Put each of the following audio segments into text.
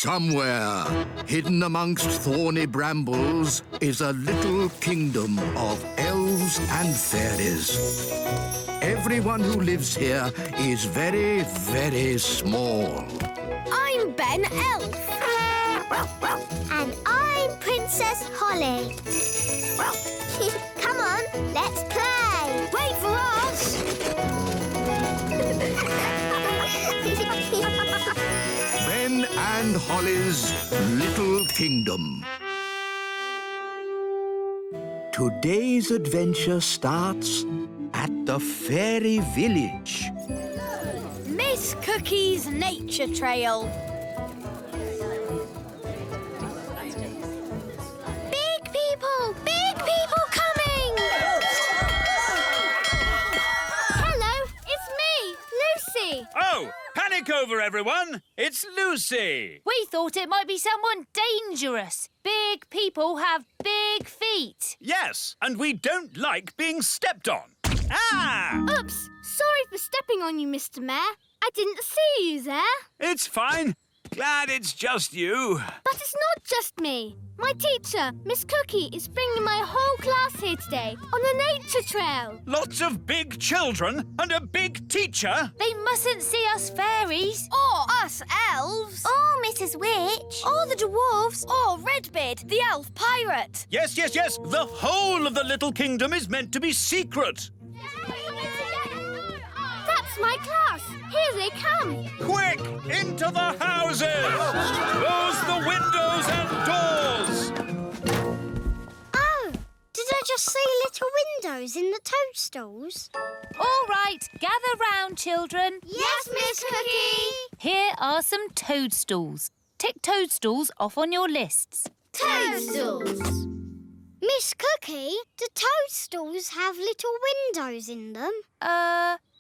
Somewhere, hidden amongst thorny brambles, is a little kingdom of elves and fairies. Everyone who lives here is very, very small. I'm Ben Elf. And I'm Princess Holly. Come on, let's play. Wait for us. Ben and Holly's Little Kingdom. Today's adventure starts at the fairy village. Miss Cookie's Nature Trail. Big people coming! Hello, it's me, Lucy. Oh, panic over, everyone. It's Lucy. We thought it might be someone dangerous. Big people have big feet. Yes, and we don't like being stepped on. Ah! Oops, sorry for stepping on you, Mr. Mayor. I didn't see you there. It's fine. Glad it's just you. But it's not just me. My teacher, Miss Cookie, is bringing my whole class here today on the nature trail. Lots of big children and a big teacher. They mustn't see us fairies. Or us elves. Or Mrs. Witch. Or the dwarves. Or Redbeard, the elf pirate. Yes. The whole of the Little Kingdom is meant to be secret. That's my class. Here they come. Quick, into the houses. Close the windows and doors. Oh, did I just see little windows in the toadstools? All right, gather round, children. Yes, Miss Cookie. Here are some toadstools. Tick toadstools off on your lists. Toadstools. Miss Cookie, do toadstools have little windows in them?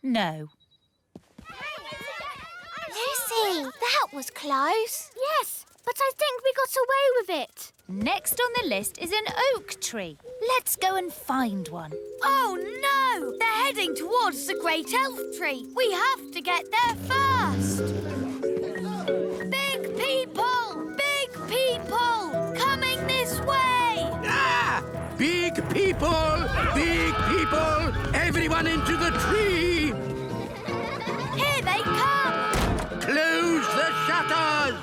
No. Lucy, that was close. Yes, but I think we got away with it. Next on the list is an oak tree. Let's go and find one. Oh no! They're heading towards the great elf tree. We have to get there first. Big people, coming this way. Ah! Big people! Everyone into the tree! Here they come. Close the shutters!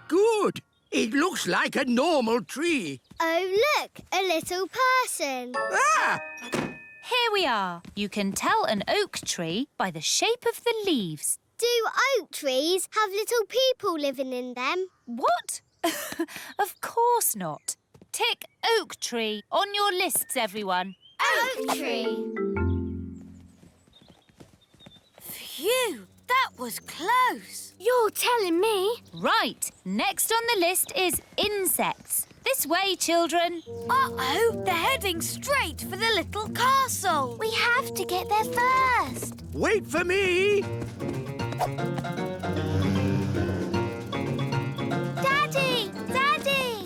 Good. It looks like a normal tree. Oh, look, a little person. Ah! Here we are. You can tell an oak tree by the shape of the leaves. Do oak trees have little people living in them? What? Of course not. Tick oak tree on your lists, everyone. Oak tree. Phew, that was close. You're telling me? Right. Next on the list is insects. This way, children. Uh-oh, they're heading straight for the little castle. We have to get there first. Wait for me! Daddy!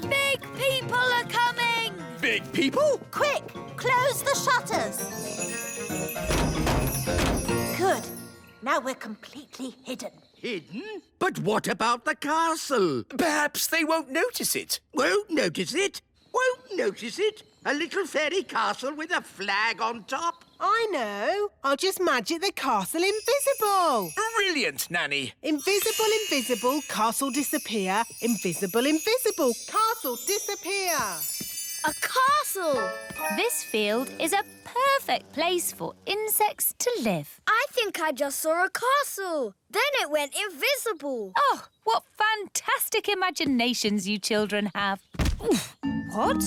Big people are coming. Big people? Quick, close the shutters. Good. Now we're completely hidden. Hidden? But what about the castle? Perhaps they won't notice it. Won't notice it? A little fairy castle with a flag on top? I know. I'll just magic the castle invisible. Brilliant, Nanny. Invisible, castle disappear. Invisible, castle disappear. A castle. This field is a perfect place for insects to live. I think I just saw a castle. Then it went invisible. Oh, what fantastic imaginations you children have. Oof. What?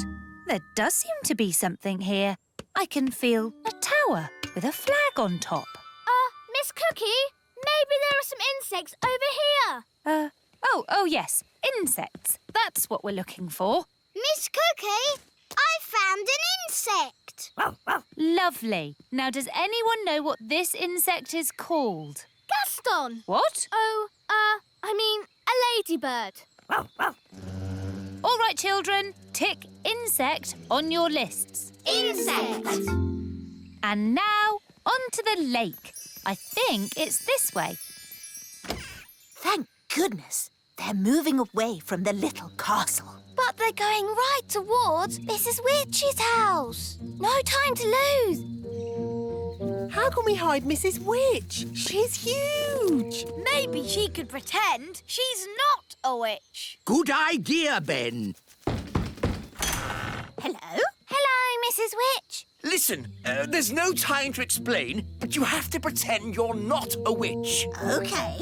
There does seem to be something here. I can feel a tower with a flag on top. Miss Cookie, maybe there are some insects over here. Oh yes, insects. That's what we're looking for. Miss Cookie, I found an insect. Lovely. Now, does anyone know what this insect is called? Gaston. What? Oh, I mean a ladybird. All right, children, tick insect on your lists. Insect. And now, on to the lake. I think it's this way. Thank goodness. They're moving away from the little castle. But they're going right towards Mrs. Witch's house. No time to lose. How can we hide Mrs. Witch? She's huge. Maybe she could pretend she's not a witch. Good idea, Ben. Hello? Hello, Mrs. Witch. Listen, there's no time to explain, but you have to pretend you're not a witch. OK.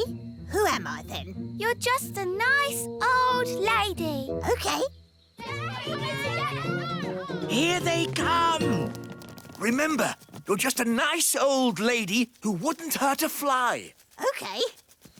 Who am I then? You're just a nice old lady. OK. Here they come. Remember, you're just a nice old lady who wouldn't hurt a fly. OK.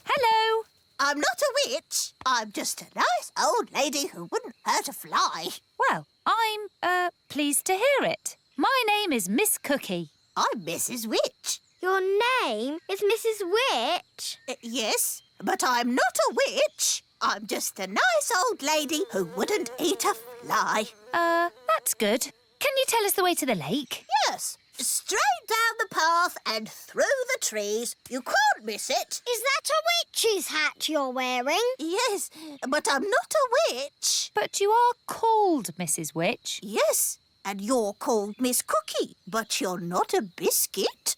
Hello. I'm not a witch. I'm just a nice old lady who wouldn't hurt a fly. Well, I'm, pleased to hear it. My name is Miss Cookie. I'm Mrs. Witch. Your name is Mrs. Witch. Yes, but I'm not a witch. I'm just a nice old lady who wouldn't eat a fly. That's good. Can you tell us the way to the lake? Yes, straight down the path and through the trees. You can't miss it. Is that a witch's hat you're wearing? Yes, but I'm not a witch. But you are called Mrs. Witch. Yes, and you're called Miss Cookie, but you're not a biscuit.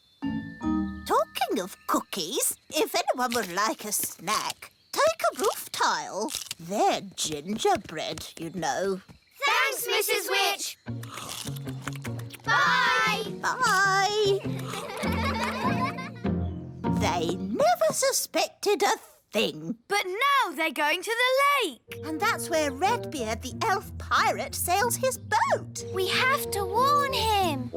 Talking of cookies, if anyone would like a snack, take a roof tile. They're gingerbread, you know. Thanks, Mrs. Witch. Bye. Bye. They never suspected a thing. But now they're going to the lake. And that's where Redbeard, the elf pirate, sails his boat. We have to warn him.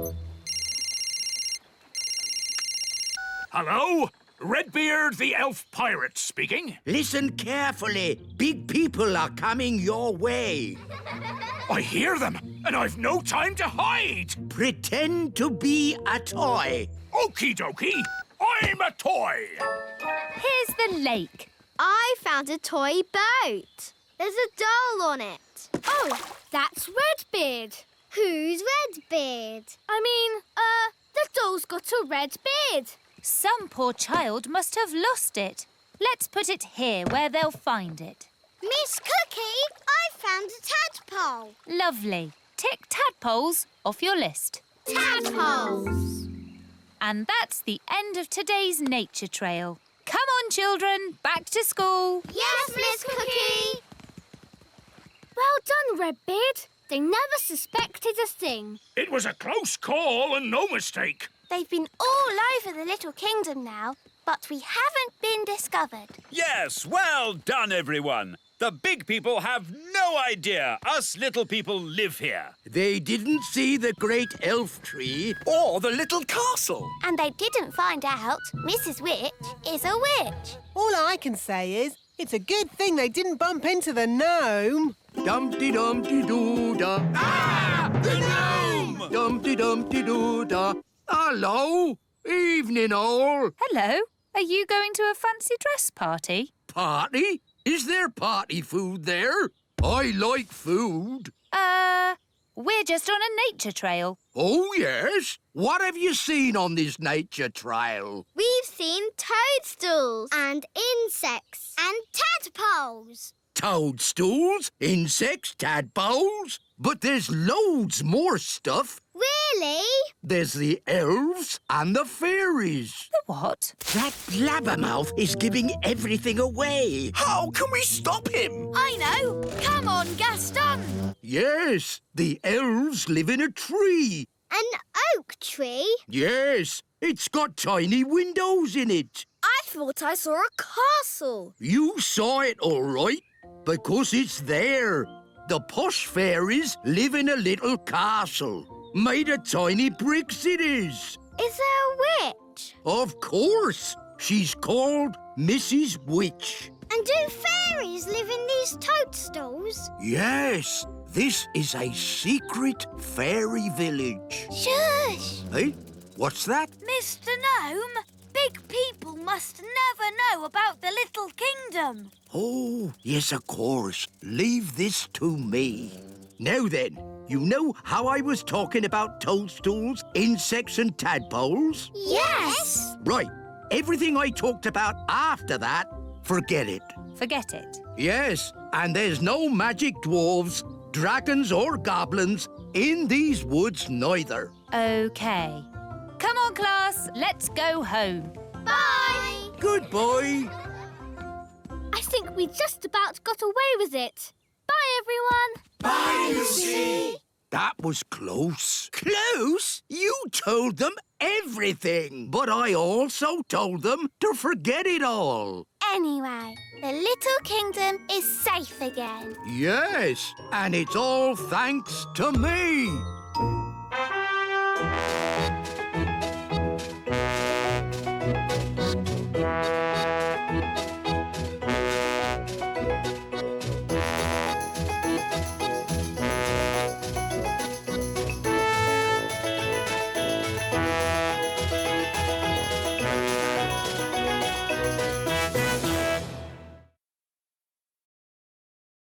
Hello? Redbeard the elf pirate speaking. Listen carefully. Big people are coming your way. I hear them, and I've no time to hide. Pretend to be a toy. Okie dokie, I'm a toy. Here's the lake. I found a toy boat. There's a doll on it. Oh, that's Redbeard. Who's Redbeard? The doll's got a red beard. Some poor child must have lost it. Let's put it here where they'll find it. Miss Cookie, I found a tadpole. Lovely. Tick tadpoles off your list. Tadpoles. And that's the end of today's nature trail. Come on, children, back to school. Yes, Miss Cookie. Well done, Redbeard. They never suspected a thing. It was a close call and no mistake. They've been all over the little kingdom now, but we haven't been discovered. Yes, well done, everyone. The big people have no idea us little people live here. They didn't see the great elf tree. Or the little castle. And they didn't find out Mrs. Witch is a witch. All I can say is it's a good thing they didn't bump into the gnome. Dumpty-dumpty-doo-da. Ah! The gnome! Dumpty-dumpty-doo-da. Hello. Evening, all. Hello. Are you going to a fancy dress party? Party? Is there party food there? I like food. We're just on a nature trail. Oh, yes? What have you seen on this nature trail? We've seen toadstools. And insects. And tadpoles. Toadstools, insects, tadpoles. But there's loads more stuff. Really? There's the elves and the fairies. The what? That blabbermouth is giving everything away. How can we stop him? I know. Come on, Gaston. Yes, the elves live in a tree. An oak tree? Yes, it's got tiny windows in it. I thought I saw a castle. You saw it all right, because it's there. The posh fairies live in a little castle. Made of tiny bricks it is. Is there a witch? Of course. She's called Mrs. Witch. And do fairies live in these toadstools? Yes, this is a secret fairy village. Shush! Hey, what's that? Mr. Gnome, big people must never know about the little kingdom. Oh, yes, of course. Leave this to me. Now then, you know how I was talking about toadstools, insects and tadpoles? Yes. Right. Everything I talked about after that, forget it. Forget it. Yes, and there's no magic dwarves, dragons or goblins in these woods neither. OK. Come on, class. Let's go home. Bye! Goodbye. I think we just about got away with it. Bye, everyone. Bye, Lucy. That was close. Close? You told them everything. But I also told them to forget it all. Anyway, the little kingdom is safe again. Yes, and it's all thanks to me.